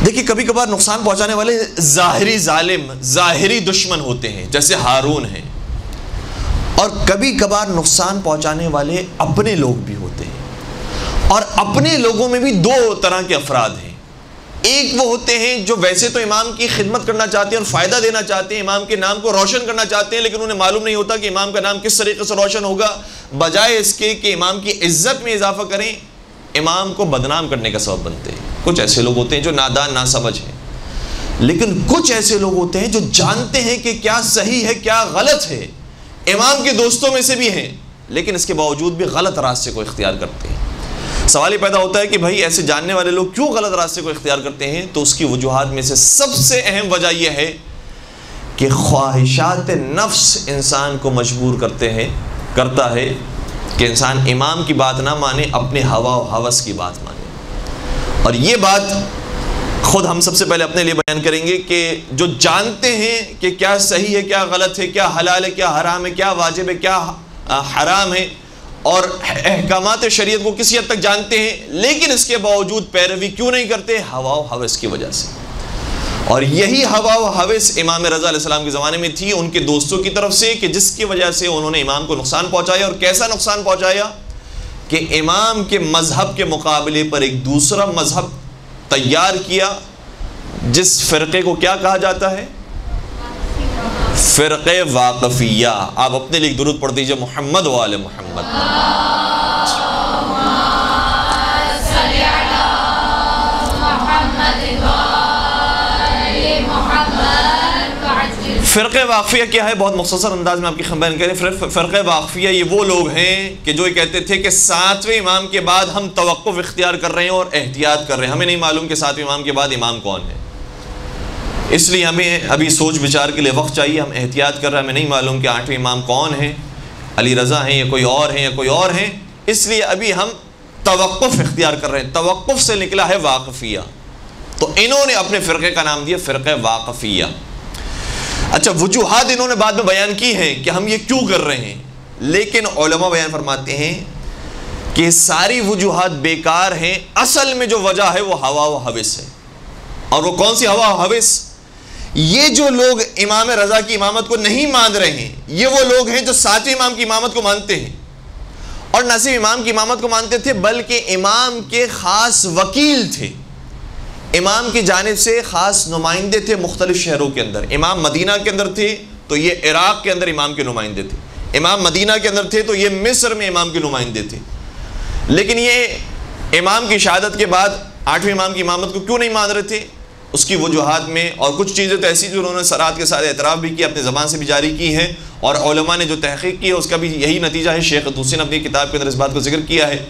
دیکھیے کبھی کبھار نقصان پہنچانے والے ظاہری ظالم، ظاہری دشمن ہوتے ہیں جیسے ہارون ہیں، اور کبھی کبھار نقصان پہنچانے والے اپنے لوگ بھی ہوتے ہیں، اور اپنے لوگوں میں بھی دو طرح کے افراد ہیں۔ ایک وہ ہوتے ہیں جو ویسے تو امام کی خدمت کرنا چاہتے ہیں اور فائدہ دینا چاہتے ہیں، امام کے نام کو روشن کرنا چاہتے ہیں، لیکن انہیں معلوم نہیں ہوتا کہ امام کا نام کس طریقے سے روشن ہوگا، بجائے اس کے کہ امام کی عزت میں اضافہ کریں امام کو بدنام کرنے کا سبب بنتے ہیں۔ کچھ ایسے لوگ ہوتے ہیں جو نادان ناسمجھ ہیں، لیکن کچھ ایسے لوگ ہوتے ہیں جو جانتے ہیں کہ کیا صحیح ہے کیا غلط ہے، امام کے دوستوں میں سے بھی ہیں، لیکن اس کے باوجود بھی غلط راستے کو اختیار کرتے ہیں۔ سوال یہ پیدا ہوتا ہے کہ بھائی ایسے جاننے والے لوگ کیوں غلط راستے کو اختیار کرتے ہیں؟ تو اس کی وجوہات میں سے سب سے اہم وجہ یہ ہے کہ خواہشات نفس انسان کو مجبور کرتا ہے کہ انسان امام کی بات نہ مانے، اپنے ہوا و ہوس کی بات مانے۔ اور یہ بات خود ہم سب سے پہلے اپنے لیے بیان کریں گے کہ جو جانتے ہیں کہ کیا صحیح ہے کیا غلط ہے، کیا حلال ہے کیا حرام ہے، کیا واجب ہے کیا حرام ہے، اور احکامات شریعت کو کسی حد تک جانتے ہیں، لیکن اس کے باوجود پیروی کیوں نہیں کرتے؟ ہوا و ہوس کی وجہ سے۔ اور یہی ہوا و ہوس امام رضا علیہ السلام کے زمانے میں تھی ان کے دوستوں کی طرف سے، کہ جس کی وجہ سے انہوں نے امام کو نقصان پہنچایا۔ اور کیسا نقصان پہنچایا کہ امام کے مذہب کے مقابلے پر ایک دوسرا مذہب تیار کیا، جس فرقے کو کیا کہا جاتا ہے؟ فرقہ واقفیہ۔ آپ اپنے لیے درود پڑھ دیجئے، محمد و آل محمد۔ فرقہ واقفیہ کیا ہے؟ بہت مختصر انداز میں آپ کی خبر بیان کریں۔ فرقہ واقفیہ یہ وہ لوگ ہیں کہ جو یہ کہتے تھے کہ ساتویں امام کے بعد ہم توقف اختیار کر رہے ہیں اور احتیاط کر رہے ہیں، ہمیں نہیں معلوم کہ ساتویں امام کے بعد امام کون ہے، اس لیے ہمیں ابھی سوچ بچار کے لیے وقت چاہیے، ہم احتیاط کر رہے ہیں، ہمیں نہیں معلوم کہ آٹھویں امام کون ہیں، علی رضا ہیں یا کوئی اور ہیں یا کوئی اور ہیں، اس لیے ابھی ہم توقف اختیار کر رہے ہیں۔ توقف سے نکلا ہے واقفیہ، تو انہوں نے اپنے فرقے کا نام دیا فرقہ واقفیہ۔ اچھا، وجوہات انہوں نے بعد میں بیان کی ہیں کہ ہم یہ کیوں کر رہے ہیں، لیکن علماء بیان فرماتے ہیں کہ ساری وجوہات بیکار ہیں، اصل میں جو وجہ ہے وہ ہوا و ہوس ہے۔ اور وہ کون سی ہوا و ہوس؟ یہ جو لوگ امام رضا کی امامت کو نہیں مان رہے ہیں، یہ وہ لوگ ہیں جو ساتویں امام کی امامت کو مانتے ہیں، اور نہ صرف امام کی امامت کو مانتے تھے بلکہ امام کے خاص وکیل تھے، امام کی جانب سے خاص نمائندے تھے مختلف شہروں کے اندر۔ امام مدینہ کے اندر تھے تو یہ عراق کے اندر امام کے نمائندے تھے، امام مدینہ کے اندر تھے تو یہ مصر میں امام کے نمائندے تھے۔ لیکن یہ امام کی شہادت کے بعد آٹھویں امام کی امامت کو کیوں نہیں مان رہے تھے؟ اس کی وجوہات میں، اور کچھ چیزیں تو ایسی جو انہوں نے صراحت کے ساتھ اعتراف بھی کیا، اپنی زبان سے بھی جاری کی ہیں، اور علماء نے جو تحقیق کی ہے اس کا بھی یہی نتیجہ ہے۔ شیخ طوسی نے اپنی کتاب کے اندر اس بات کو ذکر کیا ہے،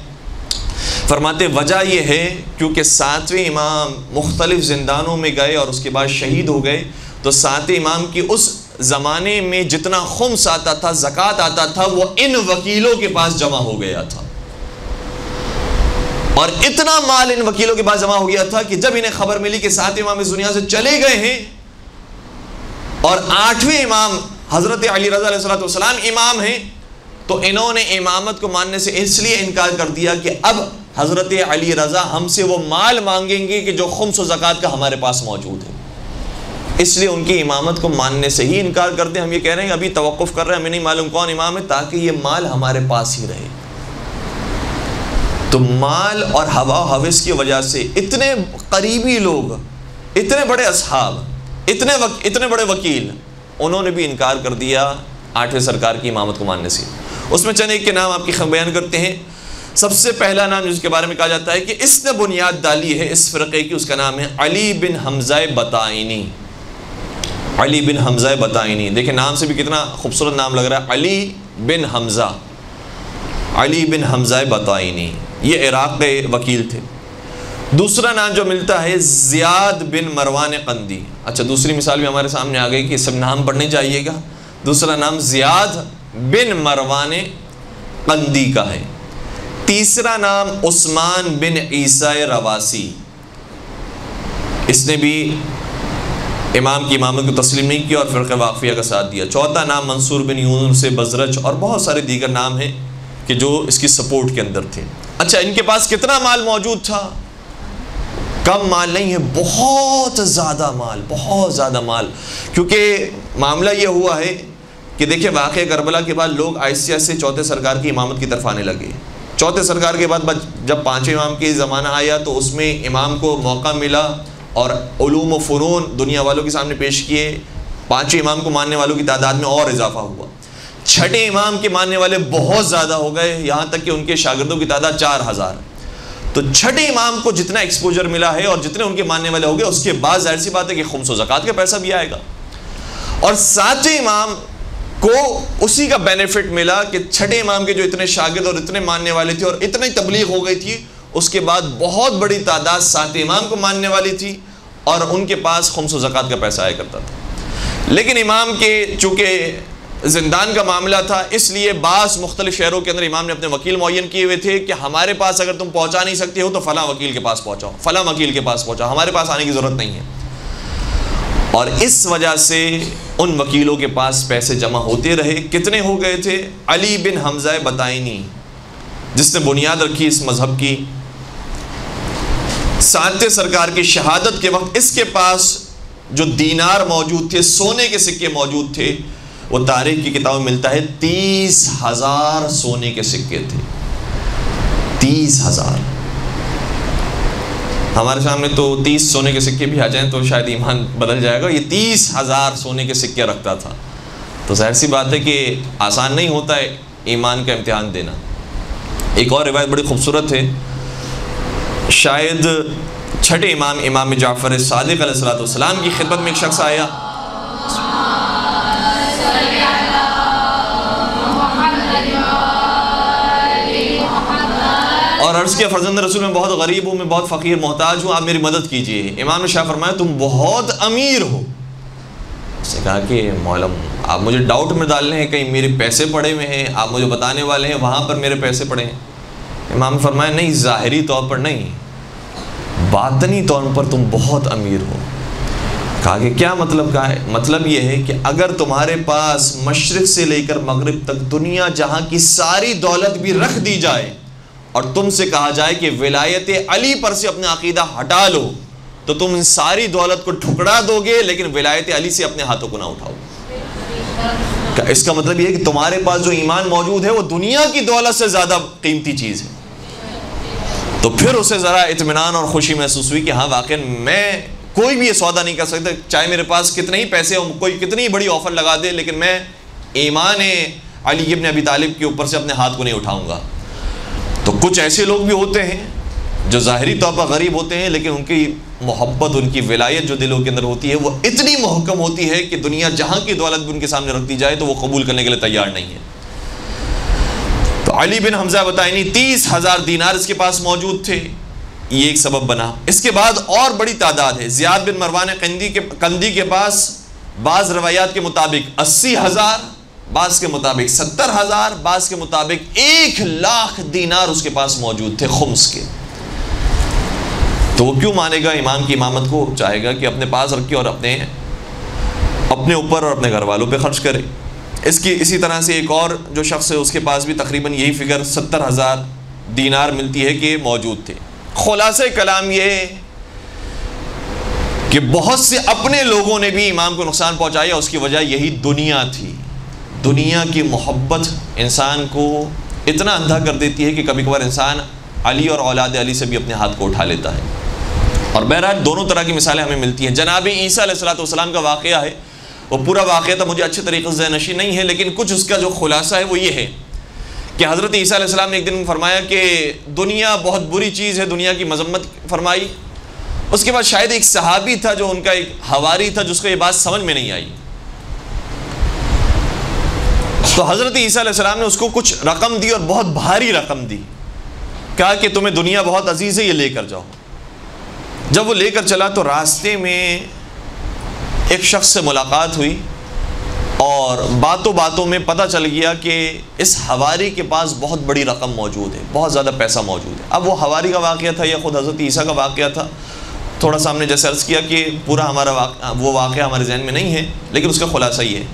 فرماتے وجہ یہ ہے کیونکہ ساتویں امام مختلف زندانوں میں گئے اور اس کے بعد شہید ہو گئے، تو ساتویں امام کی اس زمانے میں جتنا خمس آتا تھا، زکوٰۃ آتا تھا، وہ ان وکیلوں کے پاس جمع ہو گیا تھا، اور اتنا مال ان وکیلوں کے پاس جمع ہو گیا تھا کہ جب انہیں خبر ملی کہ ساتویں امام اس دنیا سے چلے گئے ہیں اور آٹھویں امام حضرت علی رضا علیہ السلام امام ہیں، تو انہوں نے امامت کو ماننے سے اس لیے انکار کر دیا کہ اب حضرت علی رضا ہم سے وہ مال مانگیں گے کہ جو خمس و زکوٰۃ کا ہمارے پاس موجود ہے، اس لیے ان کی امامت کو ماننے سے ہی انکار کرتے ہیں۔ ہم یہ کہہ رہے ہیں ابھی توقف کر رہے ہیں، ہمیں نہیں معلوم کون امام ہے، تاکہ یہ مال ہمارے پاس ہی رہے۔ تو مال اور ہوا و ہوس کی وجہ سے اتنے قریبی لوگ، اتنے بڑے اصحاب، اتنے بڑے وکیل، انہوں نے بھی انکار کر دیا آٹھویں سرکار کی امامت کو ماننے سے۔ اس میں چند ایک کے نام آپ کی بیان کرتے ہیں۔ سب سے پہلا نام جس کے بارے میں کہا جاتا ہے کہ اس نے بنیاد ڈالی ہے اس فرقے کی، اس کا نام ہے علی بن حمزہ بطائنی۔ علی بن حمزہ بطائنی، دیکھیں نام سے بھی کتنا خوبصورت نام لگ رہا ہے، علی بن حمزہ، علی بن حمزہ بطائنی، یہ عراق کے وکیل تھے۔ دوسرا نام جو ملتا ہے زیاد بن مروان قندی۔ اچھا، دوسری مثال بھی ہمارے سامنے آ گئی کہ سب نام پڑھنے چاہیے گا۔ دوسرا نام زیاد بن مروان قندی کا ہے۔ تیسرا نام عثمان بن عیسیٰ رواسی، اس نے بھی امام کی امامت کو تسلیم نہیں کیا اور فرقہ واقفیہ کا ساتھ دیا۔ چوتھا نام منصور بن یونس بزرج، اور بہت سارے دیگر نام ہیں کہ جو اس کی سپورٹ کے اندر تھے۔ اچھا، ان کے پاس کتنا مال موجود تھا؟ کم مال نہیں ہے، بہت زیادہ مال، بہت زیادہ مال. کیونکہ معاملہ یہ ہوا ہے کہ دیکھیں واقعہ کربلا کے بعد لوگ آہستہ آہستہ چوتھے سرکار کی امامت کی طرف آنے لگے. چوتھے سرکار کے بعد جب پانچویں امام کی زمانہ آیا تو اس میں امام کو موقع ملا اور علوم و فنون دنیا والوں کے سامنے پیش کیے. پانچویں امام کو ماننے والوں کی تعداد میں اور اضافہ ہوا. چھٹے امام کے ماننے والے بہت زیادہ ہو گئے، یہاں تک کہ ان کے شاگردوں کی تعداد 4000. تو چھٹے امام کو جتنا ایکسپوجر ملا ہے اور جتنے ان کے ماننے والے ہو گئے، اس کے بعد ظاہر سی بات ہے کہ خمس و زکوٰۃ کا پیسہ بھی آئے گا. اور ساتویں امام کو اسی کا بینیفٹ ملا کہ چھٹے امام کے جو اتنے شاگرد اور اتنے ماننے والے تھے اور اتنی تبلیغ ہو گئی تھی، اس کے بعد بہت بڑی تعداد ساتویں امام کو ماننے والی تھی اور ان کے پاس خمس و زکوٰۃ کا پیسہ آیا کرتا تھا. لیکن امام کے چونکہ زندان کا معاملہ تھا، اس لیے بعض مختلف شہروں کے اندر امام نے اپنے وکیل معین کیے ہوئے تھے کہ ہمارے پاس اگر تم پہنچا نہیں سکتے ہو تو فلاں وکیل کے پاس پہنچاؤ، فلاں وکیل کے پاس پہنچاؤ، ہمارے پاس آنے کی ضرورت نہیں ہے. اور اس وجہ سے ان وکیلوں کے پاس پیسے جمع ہوتے رہے. کتنے ہو گئے تھے؟ علی بن حمزہ بطائنی، جس نے بنیاد رکھی اس مذہب کی، ساتویں سرکار کی شہادت کے وقت اس کے پاس جو دینار موجود تھے، سونے کے سکے موجود تھے، وہ تاریخ کی کتاب میں ملتا ہے 30,000 سونے کے سکے تھے. 30,000. ہمارے سامنے تو 30 سونے کے سکے بھی آ جائیں تو شاید ایمان بدل جائے گا. یہ 30,000 سونے کے سکے رکھتا تھا. تو ظاہر سی بات ہے کہ آسان نہیں ہوتا ہے ایمان کا امتحان دینا. ایک اور روایت بڑی خوبصورت ہے. شاید چھٹے امام امام جعفر صادق علیہ السلام کی خدمت میں ایک شخص آیا اور عرض کیا فرزند رسول میں بہت غریب ہوں، میں بہت فقیر محتاج ہوں، آپ میری مدد کیجئے. امام نے شاہ فرمایا تم بہت امیر ہو. اس نے کہا کہ مولم آپ مجھے ڈاؤٹ میں ڈال رہے ہیں، کہیں میرے پیسے پڑے ہوئے ہیں، آپ مجھے بتانے والے ہیں وہاں پر میرے پیسے پڑے ہیں. امام نے فرمایا نہیں، ظاہری طور پر نہیں، باطنی طور پر تم بہت امیر ہو. کہا کہ کیا مطلب؟ کا ہے مطلب یہ ہے کہ اگر تمہارے پاس مشرق سے لے کر مغرب تک دنیا جہاں کی ساری دولت بھی رکھ دی جائے اور تم سے کہا جائے کہ ولایت علی پر سے اپنا عقیدہ ہٹا لو، تو تم ان ساری دولت کو ٹھکرا دو گے لیکن ولایت علی سے اپنے ہاتھوں کو نہ اٹھاؤ. اس کا مطلب یہ ہے کہ تمہارے پاس جو ایمان موجود ہے وہ دنیا کی دولت سے زیادہ قیمتی چیز ہے. تو پھر اسے ذرا اطمینان اور خوشی محسوس ہوئی کہ ہاں واقعی میں کوئی بھی یہ سودا نہیں کر سکتا، چاہے میرے پاس کتنے ہی پیسے ہوں، کوئی کتنی بڑی آفر لگا دے، لیکن میں ایمان علی ابن ابی طالب کے اوپر سے اپنے ہاتھ کو نہیں اٹھاؤں گا. تو کچھ ایسے لوگ بھی ہوتے ہیں جو ظاہری طور پر غریب ہوتے ہیں لیکن ان کی محبت، ان کی ولایت جو دلوں کے اندر ہوتی ہے وہ اتنی محکم ہوتی ہے کہ دنیا جہاں کی دولت بھی ان کے سامنے رکھ دی جائے تو وہ قبول کرنے کے لیے تیار نہیں ہے. تو علی بن حمزہ بطائنی 30,000 دینار اس کے پاس موجود تھے، یہ ایک سبب بنا. اس کے بعد اور بڑی تعداد ہے. زیاد بن مروان قندی کے پاس بعض روایات کے مطابق 80,000، بعض کے مطابق 70,000، بعض کے مطابق 1,00,000 دینار اس کے پاس موجود تھے خمس کے. تو وہ کیوں مانے گا امام کی امامت کو؟ چاہے گا کہ اپنے پاس رکھے اور اپنے اوپر اور اپنے گھر والوں پہ خرچ کرے. اسی طرح سے ایک اور جو شخص ہے اس کے پاس بھی تقریباً یہی فگر 70,000 دینار ملتی ہے کہ موجود تھے. خلاصہ کلام یہ کہ بہت سے اپنے لوگوں نے بھی امام کو نقصان پہنچایا، اس کی وجہ یہی دنیا تھی. دنیا کی محبت انسان کو اتنا اندھا کر دیتی ہے کہ کبھی کبھار انسان علی اور اولاد علی سے بھی اپنے ہاتھ کو اٹھا لیتا ہے. اور بہرحال دونوں طرح کی مثالیں ہمیں ملتی ہیں. جناب عیسیٰ علیہ السلام کا واقعہ ہے، وہ پورا واقعہ تو مجھے اچھے طریقے سے ذہن نشین نہیں ہے، لیکن کچھ اس کا جو خلاصہ ہے وہ یہ ہے کہ حضرت عیسیٰ علیہ السلام نے ایک دن فرمایا کہ دنیا بہت بری چیز ہے، دنیا کی مذمت فرمائی. اس کے بعد شاید ایک صحابی تھا جو ان کا ایک حواری تھا جس کو یہ بات سمجھ میں نہیں آئی. تو حضرت عیسیٰ علیہ السلام نے اس کو کچھ رقم دی اور بہت بھاری رقم دی. کہا کہ تمہیں دنیا بہت عزیز ہے، یہ لے کر جاؤ. جب وہ لے کر چلا تو راستے میں ایک شخص سے ملاقات ہوئی اور باتوں باتوں میں پتہ چل گیا کہ اس حواری کے پاس بہت بڑی رقم موجود ہے، بہت زیادہ پیسہ موجود ہے. اب وہ حواری کا واقعہ تھا یا خود حضرت عیسیٰ کا واقعہ تھا، تھوڑا سا ہم نے جیسے عرض کیا کہ پورا ہمارا وہ واقعہ ہمارے ذہن میں نہیں ہے، لیکن اس کا خلاصہ یہ ہے.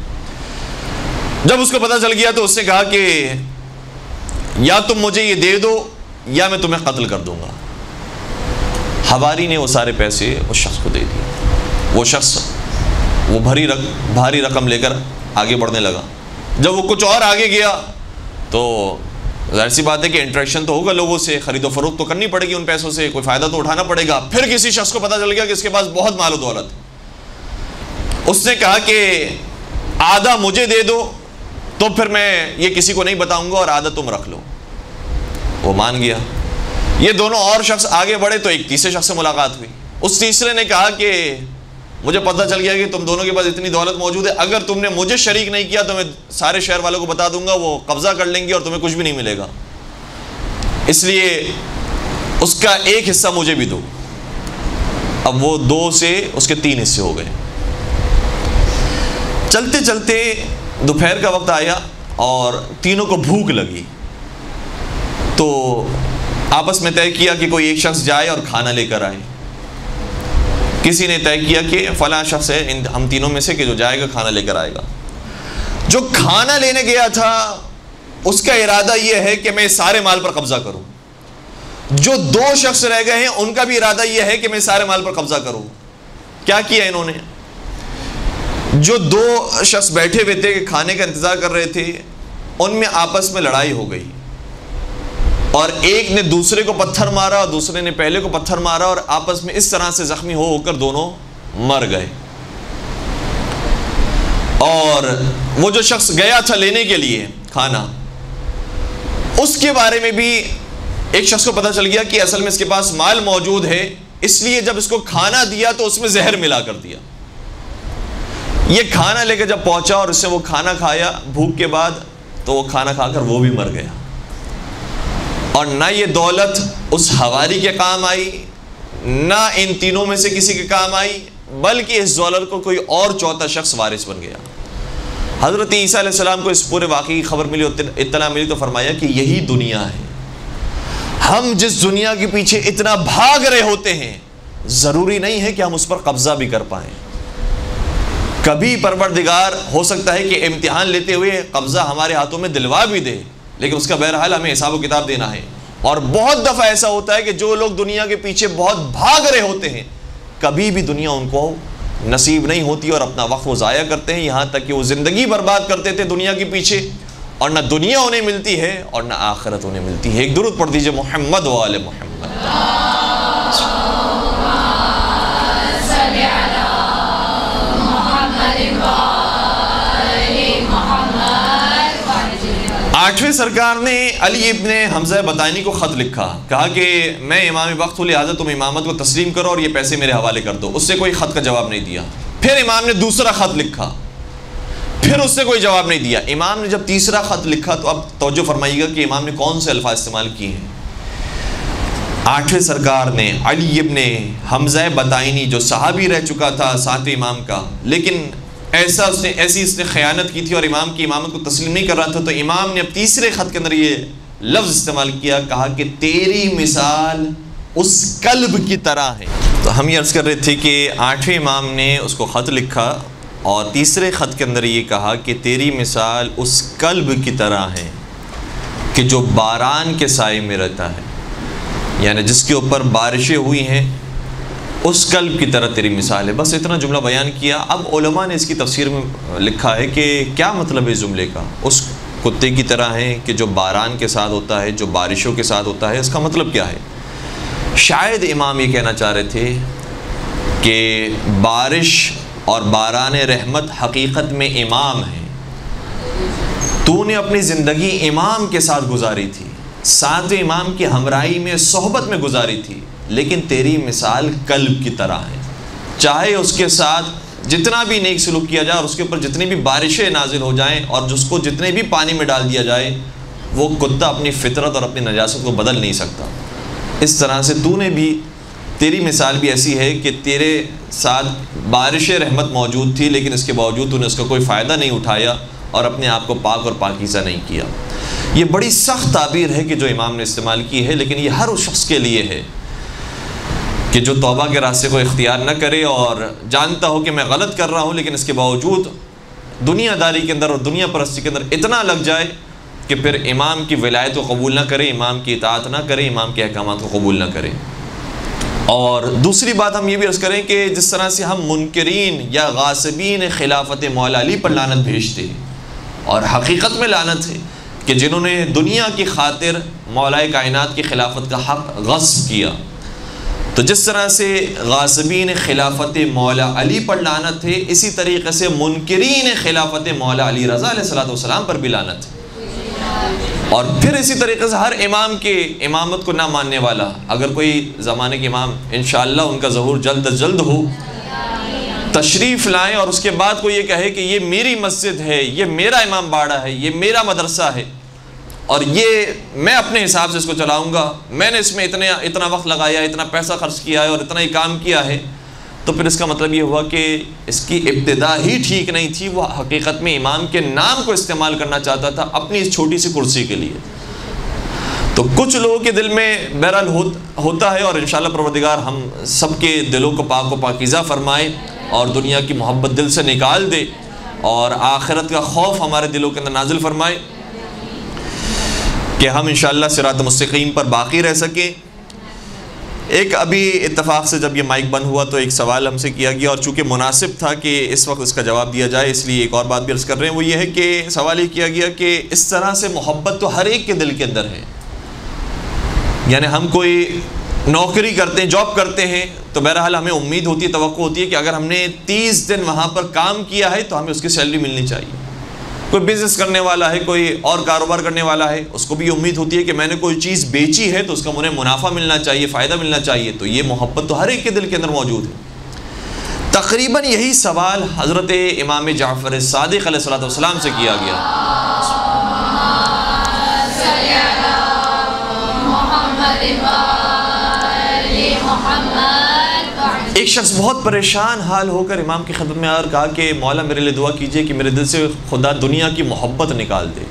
جب اس کو پتہ چل گیا تو اس نے کہا کہ یا تم مجھے یہ دے دو یا میں تمہیں قتل کر دوں گا. حواری نے وہ سارے پیسے اس شخص کو دے دیے۔ وہ شخص وہ بھاری رقم لے کر آگے بڑھنے لگا۔ جب وہ کچھ اور آگے گیا تو ظاہر سی بات ہے کہ انٹریکشن تو ہوگا لوگوں سے، خرید و فروخت تو کرنی پڑے گی ان پیسوں سے، کوئی فائدہ تو اٹھانا پڑے گا۔ پھر کسی شخص کو پتہ چل گیا کہ اس کے پاس بہت مال و دولت ہے۔ اس نے کہا کہ آدھا مجھے دے دو تو پھر میں یہ کسی کو نہیں بتاؤں گا اور آدھا تم رکھ لو۔ وہ مان گیا۔ یہ دونوں اور شخص آگے بڑھے تو ایک تیسرے شخص سے ملاقات ہوئی۔ اس تیسرے نے کہا کہ مجھے پتہ چل گیا کہ تم دونوں کے پاس اتنی دولت موجود ہے، اگر تم نے مجھے شریک نہیں کیا تو میں سارے شہر والوں کو بتا دوں گا، وہ قبضہ کر لیں گے اور تمہیں کچھ بھی نہیں ملے گا، اس لیے اس کا ایک حصہ مجھے بھی دو۔ اب وہ 2 سے اس کے 3 حصے ہو گئے۔ چلتے چلتے دوپہر کا وقت آیا اور تینوں کو بھوک لگی، تو آپس میں طے کیا کہ کوئی ایک شخص جائے اور کھانا لے کر آئے۔ کسی نے طے کیا کہ فلاں شخص ہے ہم تینوں میں سے کہ جو جائے گا کھانا لے کر آئے گا۔ جو کھانا لینے گیا تھا اس کا ارادہ یہ ہے کہ میں سارے مال پر قبضہ کروں۔ جو 2 شخص رہ گئے ہیں ان کا بھی ارادہ یہ ہے کہ میں سارے مال پر قبضہ کروں۔ کیا کیا انہوں نے؟ جو 2 شخص بیٹھے ہوئے تھے کہ کھانے کا انتظار کر رہے تھے، ان میں آپس میں لڑائی ہو گئی، اور ایک نے دوسرے کو پتھر مارا اور دوسرے نے پہلے کو پتھر مارا، اور آپس میں اس طرح سے زخمی ہو کر دونوں مر گئے۔ اور وہ جو شخص گیا تھا لینے کے لیے کھانا، اس کے بارے میں بھی ایک شخص کو پتہ چل گیا کہ اصل میں اس کے پاس مال موجود ہے، اس لیے جب اس کو کھانا دیا تو اس میں زہر ملا کر دیا۔ یہ کھانا لے کے جب پہنچا اور اس سے وہ کھانا کھایا بھوک کے بعد، تو وہ کھانا کھا کر وہ بھی مر گیا۔ اور نہ یہ دولت اس حواری کے کام آئی، نہ ان تینوں میں سے کسی کے کام آئی، بلکہ اس دولت کو کوئی اور چوتھا شخص وارث بن گیا۔ حضرت عیسیٰ علیہ السلام کو اس پورے واقعے کی خبر ملی، اطلاع ملی، تو فرمایا کہ یہی دنیا ہے۔ ہم جس دنیا کے پیچھے اتنا بھاگ رہے ہوتے ہیں، ضروری نہیں ہے کہ ہم اس پر قبضہ بھی کر پائیں۔ کبھی پروردگار ہو سکتا ہے کہ امتحان لیتے ہوئے قبضہ ہمارے ہاتھوں میں دلوا بھی دے، لیکن اس کا بہرحال ہمیں حساب و کتاب دینا ہے۔ اور بہت دفعہ ایسا ہوتا ہے کہ جو لوگ دنیا کے پیچھے بہت بھاگ رہے ہوتے ہیں، کبھی بھی دنیا ان کو نصیب نہیں ہوتی اور اپنا وقت وہ ضائع کرتے ہیں، یہاں تک کہ وہ زندگی برباد کرتے تھے دنیا کے پیچھے، اور نہ دنیا انہیں ملتی ہے اور نہ آخرت انہیں ملتی ہے۔ ایک درود پڑھ دیجئے محمد و آل محمد۔ 8ویں سرکار نے علی ابن حمزہ بطائنی کو خط لکھا، کہا کہ میں امام وقت ہوں لہٰذا تم امامت کو تسلیم کرو اور یہ پیسے میرے حوالے کر دو۔ اس سے کوئی خط کا جواب نہیں دیا۔ پھر امام نے دوسرا خط لکھا، پھر اس سے کوئی جواب نہیں دیا۔ امام نے جب تیسرا خط لکھا تو اب توجہ فرمائیے گا کہ امام نے کون سے الفاظ استعمال کیے ہیں۔ 8ویں سرکار نے علی ابن حمزہ بطائنی جو صحابی رہ چکا تھا ساتھ امام کا، لیکن ایسی اس نے خیانت کی تھی اور امام کی امامت کو تسلیم نہیں کر رہا تھا، تو امام نے اب تیسرے خط کے اندر یہ لفظ استعمال کیا، کہا کہ تیری مثال اس کلب کی طرح ہے۔ تو ہم یہ عرض کر رہے تھے کہ 8ویں امام نے اس کو خط لکھا اور تیسرے خط کے اندر یہ کہا کہ تیری مثال اس کلب کی طرح ہے کہ جو باران کے سائے میں رہتا ہے، یعنی جس کے اوپر بارشیں ہوئی ہیں اس کلب کی طرح تیری مثال ہے۔ بس اتنا جملہ بیان کیا۔ اب علماء نے اس کی تفسیر میں لکھا ہے کہ کیا مطلب ہے اس جملے کا؟ اس کتے کی طرح ہے کہ جو باران کے ساتھ ہوتا ہے، جو بارشوں کے ساتھ ہوتا ہے، اس کا مطلب کیا ہے؟ شاید امام یہ کہنا چاہ رہے تھے کہ بارش اور باران رحمت حقیقت میں امام ہیں، تو نے اپنی زندگی امام کے ساتھ گزاری تھی، ساتھ امام کی ہمراہی میں صحبت میں گزاری تھی، لیکن تیری مثال کلب کی طرح ہے، چاہے اس کے ساتھ جتنا بھی نیک سلوک کیا جائے اور اس کے اوپر جتنی بھی بارشیں نازل ہو جائیں اور جس کو جتنے بھی پانی میں ڈال دیا جائے، وہ کتا اپنی فطرت اور اپنی نجاست کو بدل نہیں سکتا۔ اس طرح سے تو نے بھی، تیری مثال بھی ایسی ہے کہ تیرے ساتھ بارش رحمت موجود تھی، لیکن اس کے باوجود تو نے اس کا کوئی فائدہ نہیں اٹھایا اور اپنے آپ کو پاک اور پاکیزہ نہیں کیا۔ یہ بڑی سخت تعبیر ہے کہ جو امام نے استعمال کی ہے، لیکن یہ ہر اس شخص کے لیے ہے کہ جو توبہ کے راستے کو اختیار نہ کرے اور جانتا ہو کہ میں غلط کر رہا ہوں، لیکن اس کے باوجود دنیا داری کے اندر اور دنیا پرستی کے اندر اتنا لگ جائے کہ پھر امام کی ولایت کو قبول نہ کرے، امام کی اطاعت نہ کرے، امام کے احکامات کو قبول نہ کرے۔ اور دوسری بات ہم یہ بھی عرض کریں کہ جس طرح سے ہم منکرین یا غاصبین خلافت مولا علی پر لعنت بھیجتے ہیں، اور حقیقت میں لعنت ہے کہ جنہوں نے دنیا کی خاطر مولا کائنات کی خلافت کا حق غصب کیا، تو جس طرح سے غاصبین خلافت مولا علی پر لعنت ہے، اسی طریقے سے منکرین خلافت مولا علی رضا علیہ السلام پر بھی لعنت ہے۔ اور پھر اسی طریقے سے ہر امام کے امامت کو نہ ماننے والا، اگر کوئی زمانے کے امام انشاءاللہ ان کا ظہور جلد از جلد ہو، تشریف لائیں اور اس کے بعد کوئی یہ کہے کہ یہ میری مسجد ہے، یہ میرا امام باڑہ ہے، یہ میرا مدرسہ ہے، اور یہ میں اپنے حساب سے اس کو چلاؤں گا، میں نے اس میں اتنا وقت لگایا، اتنا پیسہ خرچ کیا ہے اور اتنا ہی کام کیا ہے، تو پھر اس کا مطلب یہ ہوا کہ اس کی ابتدا ہی ٹھیک نہیں تھی۔ وہ حقیقت میں امام کے نام کو استعمال کرنا چاہتا تھا اپنی اس چھوٹی سی کرسی کے لیے۔ تو کچھ لوگوں کے دل میں بہرحال ہوتا ہے، اور انشاءاللہ پروردگار ہم سب کے دلوں کو پاک و پاکیزہ فرمائے اور دنیا کی محبت دل سے نکال دے، اور آخرت کا خوف ہمارے دلوں کے اندر نازل فرمائے کہ ہم انشاءاللہ صراط مستقیم پر باقی رہ سکیں۔ ایک ابھی اتفاق سے جب یہ مائک بند ہوا تو ایک سوال ہم سے کیا گیا، اور چونکہ مناسب تھا کہ اس وقت اس کا جواب دیا جائے، اس لیے ایک اور بات بھی عرض کر رہے ہیں۔ وہ یہ ہے کہ سوال یہ کیا گیا کہ اس طرح سے محبت تو ہر ایک کے دل کے اندر ہے، یعنی ہم کوئی نوکری کرتے ہیں، جاب کرتے ہیں، تو بہرحال ہمیں امید ہوتی ہے، توقع ہوتی ہے کہ اگر ہم نے 30 دن وہاں پر کام کیا ہے تو ہمیں اس کی سیلری ملنی چاہیے۔ کوئی بزنس کرنے والا ہے، کوئی اور کاروبار کرنے والا ہے، اس کو بھی امید ہوتی ہے کہ میں نے کوئی چیز بیچی ہے تو اس کا مجھے منافع ملنا چاہیے، فائدہ ملنا چاہیے۔ تو یہ محبت تو ہر ایک کے دل کے اندر موجود ہے۔ تقریباً یہی سوال حضرت امام جعفر صادق علیہ السلام سے کیا گیا۔ ایک شخص بہت پریشان حال ہو کر امام کی خدمت میں آ کر کہا کہ مولا میرے لیے دعا کیجئے کہ میرے دل سے خدا دنیا کی محبت نکال دے۔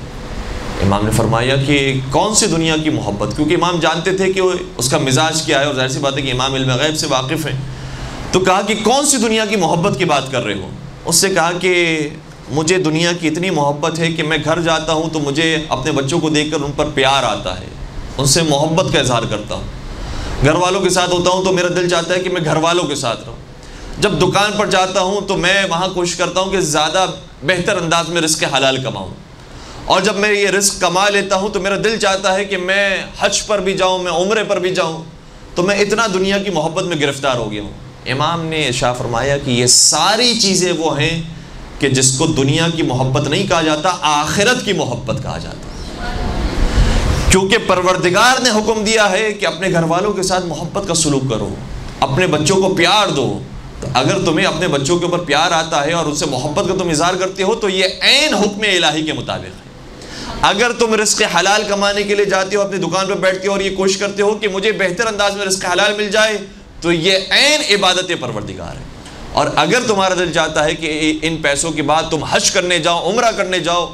امام نے فرمایا کہ کون سی دنیا کی محبت، کیونکہ امام جانتے تھے کہ اس کا مزاج کیا ہے، اور ظاہر سی بات ہے کہ امام علم غیب سے واقف ہیں۔ تو کہا کہ کون سی دنیا کی محبت کی بات کر رہے ہو؟ اس سے کہا کہ مجھے دنیا کی اتنی محبت ہے کہ میں گھر جاتا ہوں تو مجھے اپنے بچوں کو دیکھ کر ان پر پیار آتا ہے، ان سے محبت کا اظہار کرتا ہوں۔ گھر والوں کے ساتھ ہوتا ہوں تو میرا دل چاہتا ہے کہ میں گھر والوں کے ساتھ رہوں۔ جب دکان پر جاتا ہوں تو میں وہاں کوشش کرتا ہوں کہ زیادہ بہتر انداز میں رزق حلال کماؤں، اور جب میں یہ رزق کما لیتا ہوں تو میرا دل چاہتا ہے کہ میں حج پر بھی جاؤں، میں عمرے پر بھی جاؤں۔ تو میں اتنا دنیا کی محبت میں گرفتار ہو گیا ہوں۔ امام نے ارشاد فرمایا کہ یہ ساری چیزیں وہ ہیں کہ جس کو دنیا کی محبت نہیں کہا جاتا، آخرت کی محبت کہا جاتا، کیونکہ پروردگار نے حکم دیا ہے کہ اپنے گھر والوں کے ساتھ محبت کا سلوک کرو، اپنے بچوں کو پیار دو۔ تو اگر تمہیں اپنے بچوں کے اوپر پیار آتا ہے اور ان سے محبت کا تم اظہار کرتے ہو تو یہ عین حکم الہی کے مطابق ہے۔ اگر تم رزق حلال کمانے کے لیے جاتے ہو، اپنی دکان پہ بیٹھتے ہو اور یہ کوشش کرتے ہو کہ مجھے بہتر انداز میں رزق حلال مل جائے، تو یہ عین عبادت پروردگار ہے۔ اور اگر تمہارا دل چاہتا ہے کہ ان پیسوں کے بعد تم حج کرنے جاؤ، عمرہ کرنے جاؤ،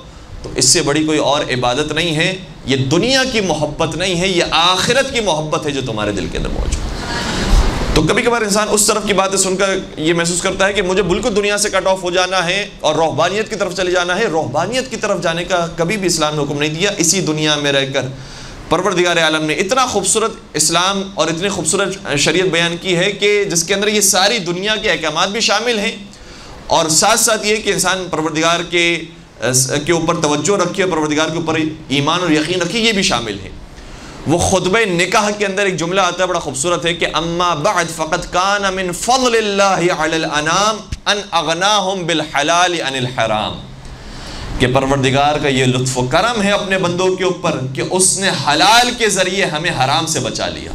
تو اس سے بڑی کوئی اور عبادت نہیں ہے۔ یہ دنیا کی محبت نہیں ہے، یہ آخرت کی محبت ہے جو تمہارے دل کے اندر موجود ہے۔ تو کبھی کبھار انسان اس طرف کی باتیں سن کر یہ محسوس کرتا ہے کہ مجھے بالکل دنیا سے کٹ آف ہو جانا ہے اور روحانیت کی طرف چلے جانا ہے۔ روحانیت کی طرف جانے کا کبھی بھی اسلام نے حکم نہیں دیا۔ اسی دنیا میں رہ کر پروردگار عالم نے اتنا خوبصورت اسلام اور اتنی خوبصورت شریعت بیان کی ہے کہ جس کے اندر یہ ساری دنیا کے احکامات بھی شامل ہیں، اور ساتھ ساتھ یہ کہ انسان پروردگار کے اوپر توجہ رکھے، پروردگار کے اوپر ایمان اور یقین رکھے، یہ بھی شامل ہے۔ وہ خطبہ نکاح کے اندر ایک جملہ آتا ہے بڑا خوبصورت ہے کہ اما بعد فقد کان من فضل اللہ علی الانام ان اغناہم بالحلال عن الحرام، کہ پروردگار کا یہ لطف و کرم ہے اپنے بندوں کے اوپر کہ اس نے حلال کے ذریعے ہمیں حرام سے بچا لیا۔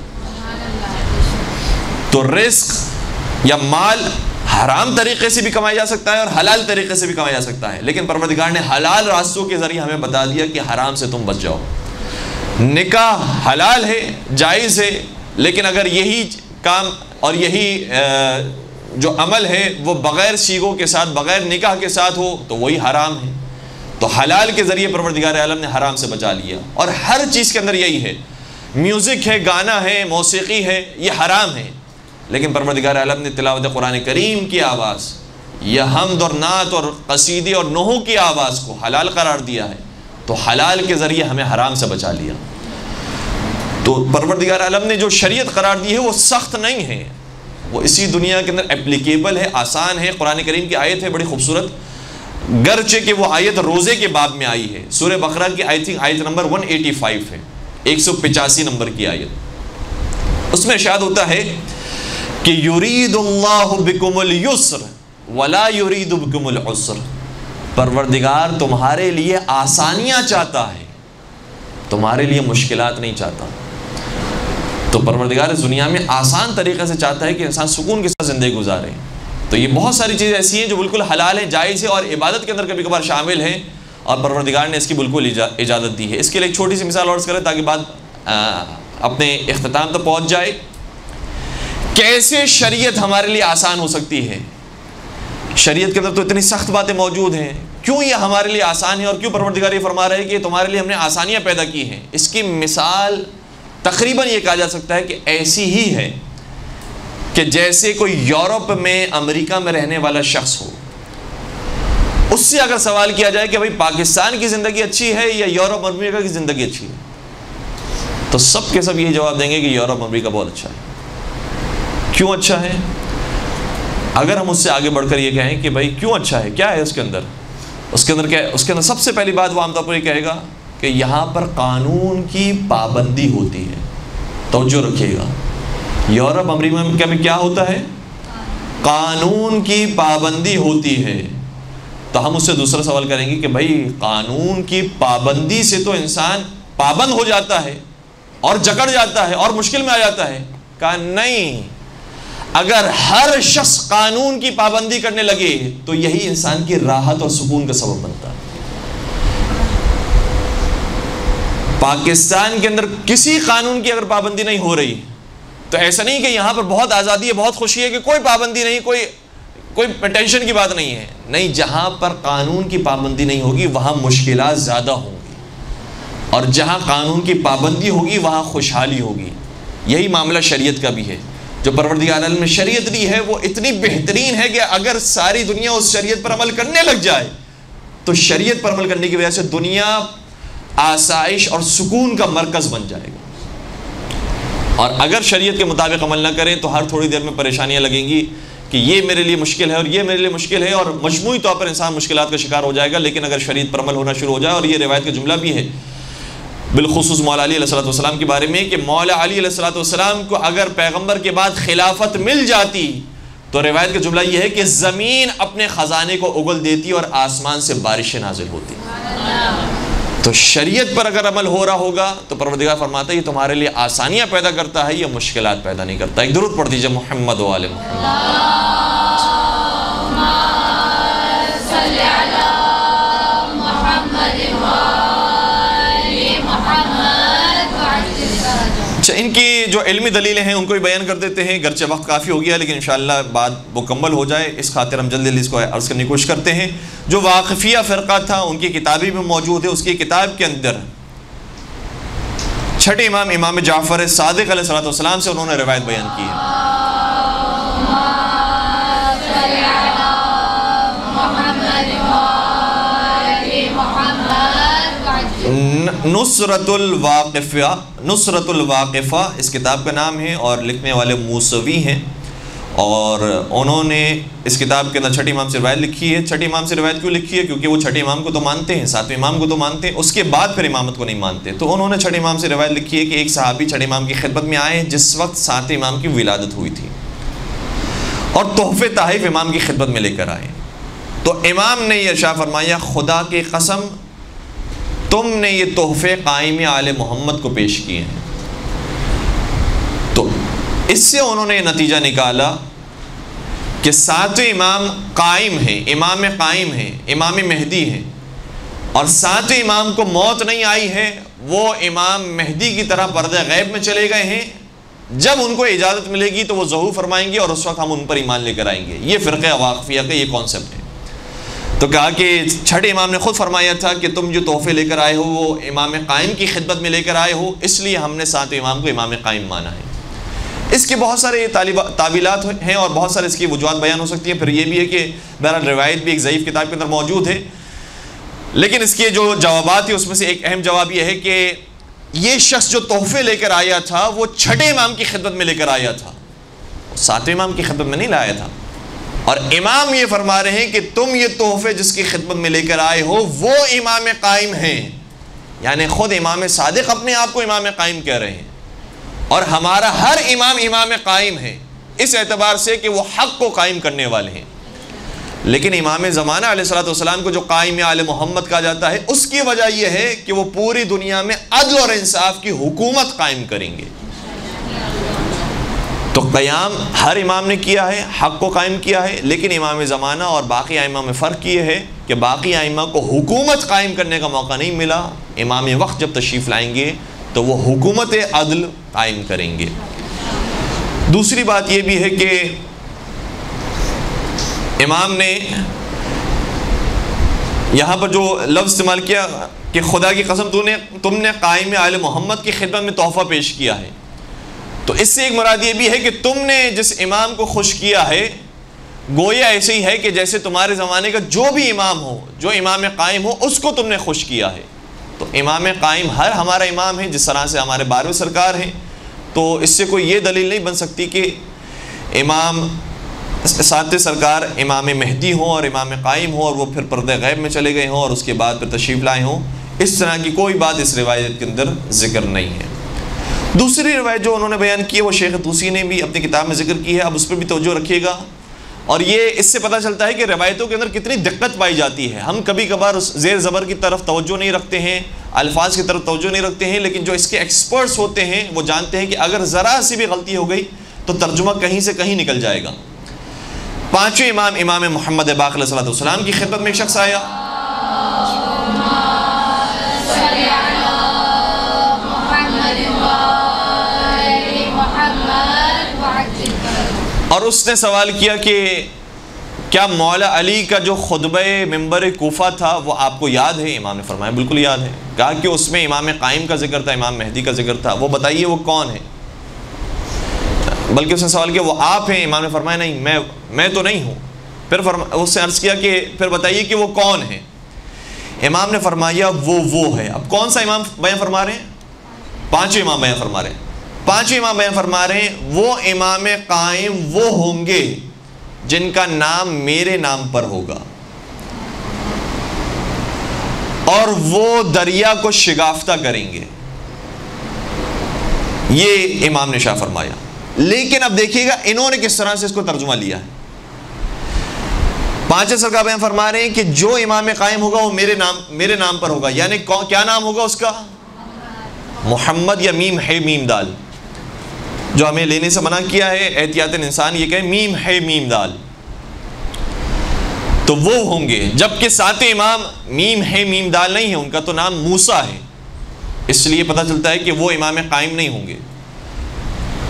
تو رزق یا مال حرام طریقے سے بھی کمایا جا سکتا ہے اور حلال طریقے سے بھی کمایا جا سکتا ہے، لیکن پروردگار نے حلال راستوں کے ذریعے ہمیں بتا دیا کہ حرام سے تم بچ جاؤ۔ نکاح حلال ہے، جائز ہے، لیکن اگر یہی کام اور یہی جو عمل ہے وہ بغیر سیغوں کے ساتھ، بغیر نکاح کے ساتھ ہو تو وہی حرام ہے۔ تو حلال کے ذریعے پروردگار عالم نے حرام سے بچا لیا، اور ہر چیز کے اندر یہی ہے۔ میوزک ہے، گانا ہے، موسیقی ہے، یہ حرام ہے، لیکن پروردگار عالم نے تلاوت قرآن کریم کی آواز یا حمد اور نعت اور قصیدے اور نوحوں کی آواز کو حلال قرار دیا ہے، تو حلال کے ذریعے ہمیں حرام سے بچا لیا۔ تو پروردگار عالم نے جو شریعت قرار دی ہے وہ سخت نہیں ہے، وہ اسی دنیا کے اندر اپلیکیبل ہے، آسان ہے۔ قرآن کریم کی آیت ہے بڑی خوبصورت، گرچہ کہ وہ آیت روزے کے باب میں آئی ہے، سورہ بقرہ کی آیت نمبر 185 ہے، 185 نمبر کی آیت۔ اس میں ارشاد ہوتا ہے کہ یرید اللہ بکم الیسر ولا یرید بکم العسر، پروردگار تمہارے لیے آسانیاں چاہتا ہے، تمہارے لیے مشکلات نہیں چاہتا۔ تو پروردگار اس دنیا میں آسان طریقے سے چاہتا ہے کہ انسان سکون کے ساتھ زندگی گزارے۔ تو یہ بہت ساری چیزیں ایسی ہیں جو بالکل حلال ہیں، جائز ہے اور عبادت کے اندر کبھی کبھار شامل ہیں، اور پروردگار نے اس کی بالکل اجازت دی ہے۔ اس کے لیے ایک چھوٹی سی مثال عرض کریں تاکہ بات اپنے اختتام تک پہنچ جائے۔ کیسے شریعت ہمارے لیے آسان ہو سکتی ہے؟ شریعت کے اندر تو اتنی سخت باتیں موجود ہیں، کیوں یہ ہمارے لیے آسان ہے اور کیوں پروردگار یہ فرما رہے ہیں کہ تمہارے لیے ہم نے آسانیاں پیدا کی ہیں؟ اس کی مثال تقریباً یہ کہا جا سکتا ہے کہ ایسی ہی ہے کہ جیسے کوئی یورپ میں امریکہ میں رہنے والا شخص ہو، اس سے اگر سوال کیا جائے کہ بھائی پاکستان کی زندگی اچھی ہے یا یورپ امریکہ کی زندگی اچھی ہے، تو سب کے سب یہی جواب دیں گے کہ یورپ امریکہ بہت اچھا ہے۔ کیوں اچھا ہے؟ اگر ہم اس سے آگے بڑھ کر یہ کہیں کہ بھائی کیوں اچھا ہے، کیا ہے اس کے اندر کیا ہے؟ اس کے اندر سب سے پہلی بات وہ عام طور پر یہ کہے گا کہ یہاں پر قانون کی پابندی ہوتی ہے۔ توجہ رکھیے گا، یورپ امریکہ میں کیا ہوتا ہے؟ قانون کی پابندی ہوتی ہے۔ تو ہم اس سے دوسرا سوال کریں گے کہ بھائی قانون کی پابندی سے تو انسان پابند ہو جاتا ہے اور جکڑ جاتا ہے اور مشکل میں آ جاتا ہے۔ کہا نہیں، اگر ہر شخص قانون کی پابندی کرنے لگے تو یہی انسان کی راحت اور سکون کا سبب بنتا ہے۔ پاکستان کے اندر کسی قانون کی اگر پابندی نہیں ہو رہی تو ایسا نہیں کہ یہاں پر بہت آزادی ہے، بہت خوشی ہے کہ کوئی پابندی نہیں، کوئی ٹینشن کی بات نہیں ہے۔ نہیں، جہاں پر قانون کی پابندی نہیں ہوگی وہاں مشکلات زیادہ ہوں گی، اور جہاں قانون کی پابندی ہوگی وہاں خوشحالی ہوگی۔ یہی معاملہ شریعت کا بھی ہے۔ جو پروردگار عالم نے شریعت دی ہے وہ اتنی بہترین ہے کہ اگر ساری دنیا اس شریعت پر عمل کرنے لگ جائے تو شریعت پر عمل کرنے کی وجہ سے دنیا آسائش اور سکون کا مرکز بن جائے گا، اور اگر شریعت کے مطابق عمل نہ کریں تو ہر تھوڑی دیر میں پریشانیاں لگیں گی کہ یہ میرے لیے مشکل ہے اور یہ میرے لیے مشکل ہے، اور مجموعی طور پر انسان مشکلات کا شکار ہو جائے گا۔ لیکن اگر شریعت پر عمل ہونا شروع ہو جائے، اور یہ روایت کا جملہ بھی ہے بالخصوص مولا علی علیہ السلام کے بارے میں کہ مولا علی علیہ السلام کو اگر پیغمبر کے بعد خلافت مل جاتی تو روایت کا جملہ یہ ہے کہ زمین اپنے خزانے کو اگل دیتی اور آسمان سے بارشیں نازل ہوتی۔ تو شریعت پر اگر عمل ہو رہا ہوگا تو پروردگار فرماتا ہے یہ تمہارے لیے آسانیاں پیدا کرتا ہے، یہ مشکلات پیدا نہیں کرتا۔ ایک درود پڑھ دیجئے محمد و آل محمد۔ اچھا، ان کی جو علمی دلیلیں ہیں ان کو بھی بیان کر دیتے ہیں، گرچہ وقت کافی ہو گیا لیکن انشاءاللہ بات مکمل ہو جائے اس خاطر ہم جلدی اس کو عرض کرنے کی کوشش کرتے ہیں۔ جو واقفیہ فرقہ تھا ان کی کتابیں بھی موجود ہے، اس کی کتاب کے اندر چھٹے امام جعفر صادق علیہ السلام سے انہوں نے روایت بیان کی ہے۔ نصرت الواقفہ اس کتاب کا نام ہے، اور لکھنے والے موسوی ہیں، اور انہوں نے اس کتاب کے اندر چھٹے امام سے روایت لکھی ہے۔ چھٹے امام سے روایت کیوں لکھی ہے؟ کیونکہ وہ چھٹے امام کو تو مانتے ہیں، ساتویں امام کو تو مانتے ہیں، اس کے بعد پھر امامت کو نہیں مانتے، تو انہوں نے چھٹے امام سے روایت لکھی ہے کہ ایک صحابی چھٹے امام کی خدمت میں آئے جس وقت ساتویں امام کی ولادت ہوئی تھی، اور تحفے تحائف امام کی خدمت میں لے کر آئے، تو امام نے یہ ارشاد فرمایا خدا کی قسم تم نے یہ تحفے قائم آل محمد کو پیش کیے ہیں۔ تو اس سے انہوں نے نتیجہ نکالا کہ ساتویں امام قائم ہیں، امام قائم ہیں، امام مہدی ہیں، اور ساتویں امام کو موت نہیں آئی ہے، وہ امام مہدی کی طرح پردہ غیب میں چلے گئے ہیں، جب ان کو اجازت ملے گی تو وہ ظہور فرمائیں گے اور اس وقت ہم ان پر ایمان لے کر آئیں گے۔ یہ فرقہ واقفیہ کا یہ کانسیپٹ ہے۔ تو کہا کہ چھٹے امام نے خود فرمایا تھا کہ تم جو تحفے لے کر آئے ہو وہ امام قائم کی خدمت میں لے کر آئے ہو، اس لیے ہم نے ساتویں امام کو امام قائم مانا ہے۔ اس کے بہت سارے تعویلات ہیں اور بہت سارے اس کی وجوہات بیان ہو سکتی ہیں۔ پھر یہ بھی ہے کہ بہرحال روایت بھی ایک ضعیف کتاب کے اندر موجود ہے، لیکن اس کے جو جوابات ہیں اس میں سے ایک اہم جواب یہ ہے کہ یہ شخص جو تحفے لے کر آیا تھا وہ چھٹے امام کی خدمت میں لے کر آیا تھا، ساتویں امام کی خدمت میں نہیں لایا تھا. اور امام یہ فرما رہے ہیں کہ تم یہ تحفے جس کی خدمت میں لے کر آئے ہو وہ امام قائم ہیں. یعنی خود امام صادق اپنے آپ کو امام قائم کہہ رہے ہیں، اور ہمارا ہر امام امام قائم ہے اس اعتبار سے کہ وہ حق کو قائم کرنے والے ہیں. لیکن امام زمانہ علیہ الصلوۃ والسلام کو جو قائم آل محمد کہا جاتا ہے، اس کی وجہ یہ ہے کہ وہ پوری دنیا میں عدل اور انصاف کی حکومت قائم کریں گے. تو قیام ہر امام نے کیا ہے، حق کو قائم کیا ہے، لیکن امام زمانہ اور باقی ائمہ میں فرق یہ ہے کہ باقی ائمہ کو حکومت قائم کرنے کا موقع نہیں ملا. امام وقت جب تشریف لائیں گے تو وہ حکومت عدل قائم کریں گے. دوسری بات یہ بھی ہے کہ امام نے یہاں پر جو لفظ استعمال کیا کہ خدا کی قسم تم نے قائم آل محمد کی خدمت میں تحفہ پیش کیا ہے، تو اس سے ایک مراد یہ بھی ہے کہ تم نے جس امام کو خوش کیا ہے گویا ایسے ہی ہے کہ جیسے تمہارے زمانے کا جو بھی امام ہو، جو امام قائم ہو، اس کو تم نے خوش کیا ہے. تو امام قائم ہر ہمارا امام ہے، جس طرح سے ہمارے 12ویں سرکار ہیں. تو اس سے کوئی یہ دلیل نہیں بن سکتی کہ امام ساتویں سرکار امام مہدی ہوں اور امام قائم ہوں اور وہ پھر پردہ غیب میں چلے گئے ہوں اور اس کے بعد پھر تشریف لائے ہوں. اس طرح کی کوئی بات اس روایت کے اندر ذکر نہیں ہے. دوسری روایت جو انہوں نے بیان کی ہے وہ شیخ طوسی نے بھی اپنی کتاب میں ذکر کی ہے. اب اس پر بھی توجہ رکھیے گا. اور یہ اس سے پتہ چلتا ہے کہ روایتوں کے اندر کتنی دقت پائی جاتی ہے. ہم کبھی کبھار اس زیر زبر کی طرف توجہ نہیں رکھتے ہیں، الفاظ کی طرف توجہ نہیں رکھتے ہیں، لیکن جو اس کے ایکسپرٹس ہوتے ہیں وہ جانتے ہیں کہ اگر ذرا سی بھی غلطی ہو گئی تو ترجمہ کہیں سے کہیں نکل جائے گا. پانچویں امام امام محمد باقر علیہ السلام کی خدمت میں ایک شخص آیا، اور اس نے سوال کیا کہ کیا مولا علی کا جو خطبہ ممبر کوفہ تھا وہ آپ کو یاد ہے؟ امام نے فرمایا بالکل یاد ہے. کہا کہ اس میں امام قائم کا ذکر تھا، امام مہدی کا ذکر تھا، وہ بتائیے وہ کون ہے. بلکہ اس نے سوال کیا وہ آپ ہیں؟ امام نے فرمایا نہیں، میں تو نہیں ہوں. پھر اس نے عرض کیا کہ پھر بتائیے کہ وہ کون ہے. امام نے فرمایا وہ ہے. اب کون سا امام بیان فرما رہے ہیں؟ پانچویں امام بیان فرما رہے ہیں. پانچویں امام بیان فرما رہے ہیں وہ امام قائم وہ ہوں گے جن کا نام میرے نام پر ہوگا، اور وہ دریا کو شگافتہ کریں گے. یہ امام نے شاہ فرمایا. لیکن اب دیکھیے گا انہوں نے کس طرح سے اس کو ترجمہ لیا ہے. پانچویں سرکار بیان فرما رہے ہیں کہ جو امام قائم ہوگا وہ میرے نام پر ہوگا. یعنی کیا نام ہوگا اس کا؟ محمد یا میم ہے میم دال. جو ہمیں لینے سے منع کیا ہے احتیاط انسان یہ کہے میم ہے میم دال، تو وہ ہوں گے. جبکہ ساتویں امام میم ہے میم دال نہیں ہے، ان کا تو نام موسیٰ ہے. اس لیے پتہ چلتا ہے کہ وہ امام قائم نہیں ہوں گے.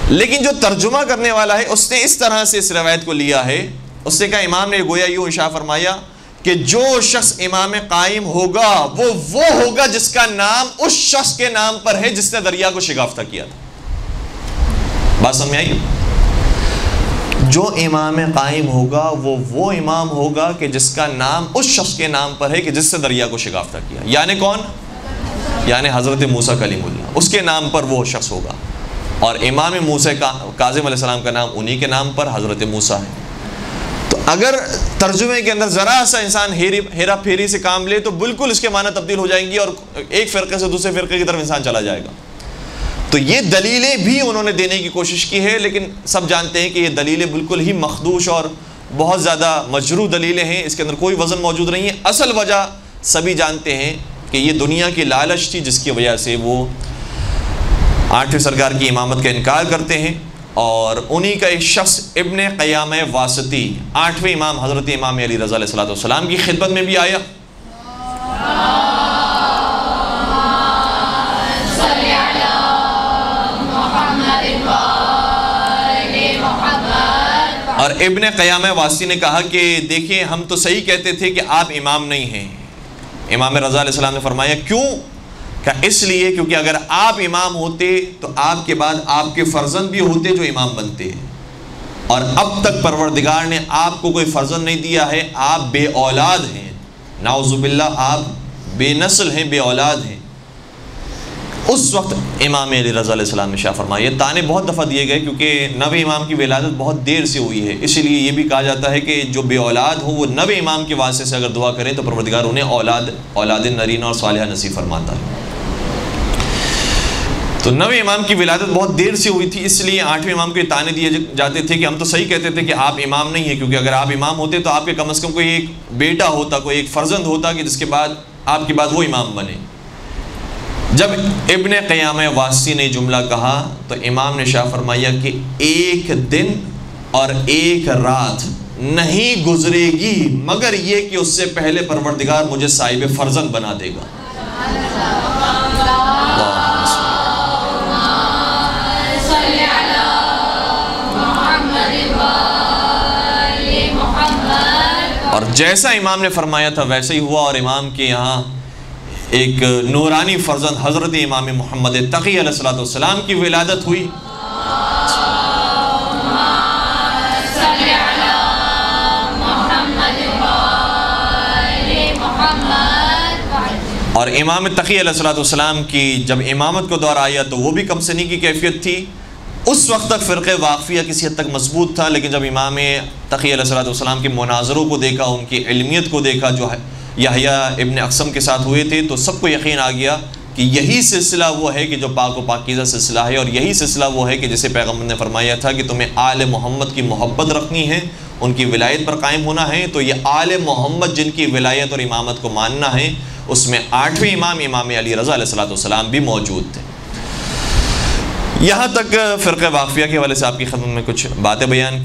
لیکن جو ترجمہ کرنے والا ہے اس نے اس طرح سے اس روایت کو لیا ہے. اس نے کہا امام نے گویا یوں اشارہ فرمایا کہ جو شخص امام قائم ہوگا وہ ہوگا جس کا نام اس شخص کے نام پر ہے جس نے دریا کو شگافتہ کیا تھا. بات سمجھ آئی؟ جو امام قائم ہوگا وہ امام ہوگا کہ جس کا نام اس شخص کے نام پر ہے کہ جس سے دریا کو شگافتہ کیا. یعنی کون؟ یعنی حضرت موسیٰ کلیم اللہ، اس کے نام پر وہ شخص ہوگا. اور امام موسیٰ کاظم علیہ السلام کا نام انہی کے نام پر حضرت موسیٰ ہے. تو اگر ترجمے کے اندر ذرا سا انسان ہیرا پھیری سے کام لے تو بالکل اس کے معنی تبدیل ہو جائیں گی اور ایک فرقے سے دوسرے فرقے کی طرف انسان چلا جائے گا. تو یہ دلیلیں بھی انہوں نے دینے کی کوشش کی ہے، لیکن سب جانتے ہیں کہ یہ دلیلیں بالکل ہی مخدوش اور بہت زیادہ مجروح دلیلیں ہیں. اس کے اندر کوئی وزن موجود نہیں ہے. اصل وجہ سبھی جانتے ہیں کہ یہ دنیا کی لالچ تھی جس کی وجہ سے وہ 8ویں سرکار کی امامت کا انکار کرتے ہیں. اور انہی کا ایک شخص ابن قیامہ واسطی 8ویں امام حضرت امام علی رضا علیہ السلام کی خدمت میں بھی آیا. اور ابن قیامہ واسطی نے کہا کہ دیکھیں ہم تو صحیح کہتے تھے کہ آپ امام نہیں ہیں. امام رضا علیہ السلام نے فرمایا کیوں؟ کہ اس لیے کیونکہ اگر آپ امام ہوتے تو آپ کے بعد آپ کے فرزند بھی ہوتے جو امام بنتے ہیں، اور اب تک پروردگار نے آپ کو کوئی فرزند نہیں دیا ہے. آپ بے اولاد ہیں، نعوذ باللہ آپ بے نسل ہیں، بے اولاد ہیں. اس وقت امام علی رضا علیہ السلام نے شاہ فرمایا. یہ تانے بہت دفعہ دیے گئے کیونکہ نوے امام کی ولادت بہت دیر سے ہوئی ہے، اسی لیے یہ بھی کہا جاتا ہے کہ جو بے اولاد ہو وہ نوے امام کے واسطے سے اگر دعا کریں تو پروردگار انہیں اولاد نرینہ اور صالحہ نصیب فرماتا ہے. تو نوے امام کی ولادت بہت دیر سے ہوئی تھی، اس لیے آٹھویں امام کو یہ تانے دیے جاتے تھے کہ ہم تو صحیح کہتے تھے کہ آپ امام نہیں ہیں، کیونکہ اگر آپ امام ہوتے تو آپ کے کم از کم کوئی ایک بیٹا ہوتا، کوئی ایک فرزند ہوتا کہ جس کے بعد آپ کے بعد وہ امام بنے. جب ابن قیامہ واسطی نے جملہ کہا تو امام نے شاہ فرمایا کہ ایک دن اور ایک رات نہیں گزرے گی مگر یہ کہ اس سے پہلے پروردگار مجھے صاحب فرزند بنا دے گا. اور جیسا امام نے فرمایا تھا ویسے ہی ہوا، اور امام کے یہاں ایک نورانی فرزند حضرت امام محمد تقی علیہ السلام کی ولادت ہوئی. اور امام تقی علیہ السلام کی جب امامت کو دور آیا تو وہ بھی کم سنی کی کیفیت تھی. اس وقت تک فرقہ واقفیہ کسی حد تک مضبوط تھا، لیکن جب امام تقی علیہ السلام کے مناظروں کو دیکھا، ان کی علمیت کو دیکھا جو یحییٰ ابن اقسم کے ساتھ ہوئے تھے، تو سب کو یقین آ گیا کہ یہی سلسلہ وہ ہے کہ جو پاک و پاکیزہ سلسلہ ہے، اور یہی سلسلہ وہ ہے کہ جسے پیغمبر نے فرمایا تھا کہ تمہیں آل محمد کی محبت رکھنی ہے، ان کی ولایت پر قائم ہونا ہے. تو یہ آل محمد جن کی ولایت اور امامت کو ماننا ہے، اس میں آٹھویں امام امام علی رضا علیہ السلام بھی موجود تھے. یہاں تک فرقہ واقفیہ کے حوالے سے آپ کی خدمت میں کچھ باتیں بیان کی.